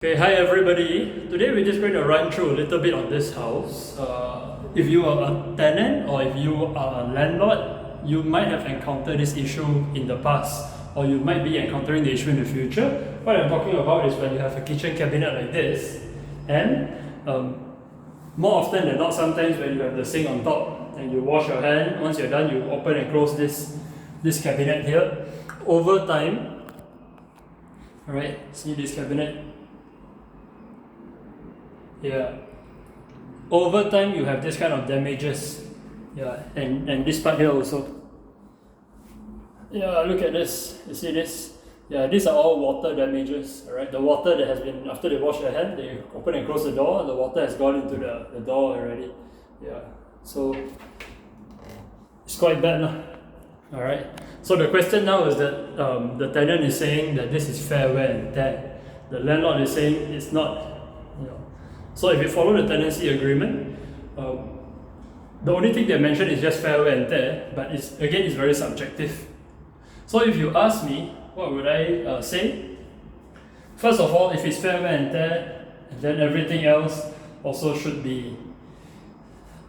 Okay, hi everybody. Today we're just going to run through a little bit on this house. If you are a tenant or if you are a landlord, you might have encountered this issue in the past, or you might be encountering the issue in the future. What I'm talking about is when you have a kitchen cabinet like this, and more often than not, sometimes when you have the sink on top and you wash your hand, once you're done, you open and close this cabinet here. Over time, alright, see this cabinet? Yeah. Over time, you have this kind of damages. Yeah, and this part here also. Yeah, look at this. You see this? Yeah, these are all water damages. Alright, the water that has been, after they wash their hand, they open and close the door, the water has gone into the door already. Yeah, so it's quite bad. Alright, so the question now is that the tenant is saying that this is fair wear and tear. The landlord is saying it's not. You know. So if you follow the tenancy agreement, the only thing they mention is just fair wear and tear, but it's very subjective. So if you ask me, what would I say? First of all, if it's fair wear and tear, then everything else also should be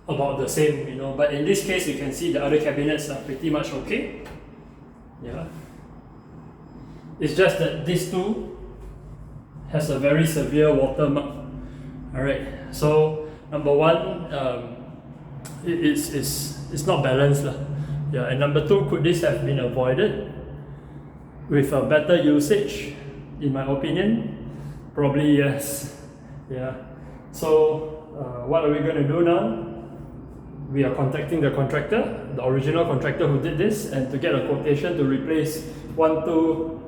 about the same, you know. But in this case, you can see the other cabinets are pretty much okay. Yeah. It's just that this two has a very severe watermark. Alright, so number one, it's not balanced. Yeah, and number two, could this have been avoided with a better usage? In my opinion, probably yes. Yeah, so what are we going to do now? We are contacting the contractor, the original contractor who did this, and to get a quotation to replace 1, 2,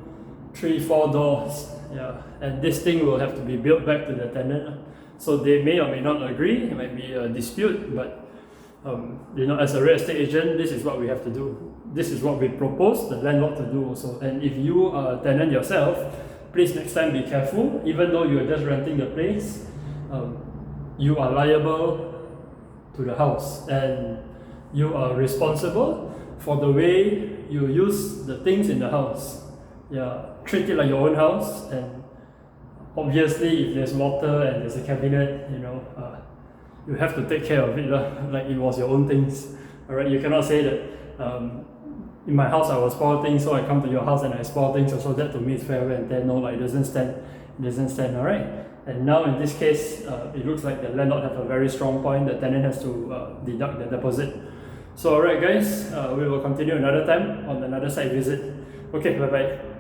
3, 4 doors. Yeah, and this thing will have to be built back to the tenant. So they may or may not agree. It might be a dispute, but you know, as a real estate agent, this is what we have to do. This is what we propose the landlord to do also. And if you are a tenant yourself, please next time be careful. Even though you are just renting the place, you are liable to the house, and you are responsible for the way you use the things in the house. Yeah, treat it like your own house, and obviously, if there's water and there's a cabinet, you know, you have to take care of it, like it was your own things. Alright, you cannot say that in my house I will spoil things, so I come to your house and I spoil things. So that to me is fair wear and tear. No, like it doesn't stand. It doesn't stand. Alright. And now in this case, it looks like the landlord have a very strong point. The tenant has to deduct the deposit. So alright, guys, we will continue another time on another site visit. Okay, bye bye.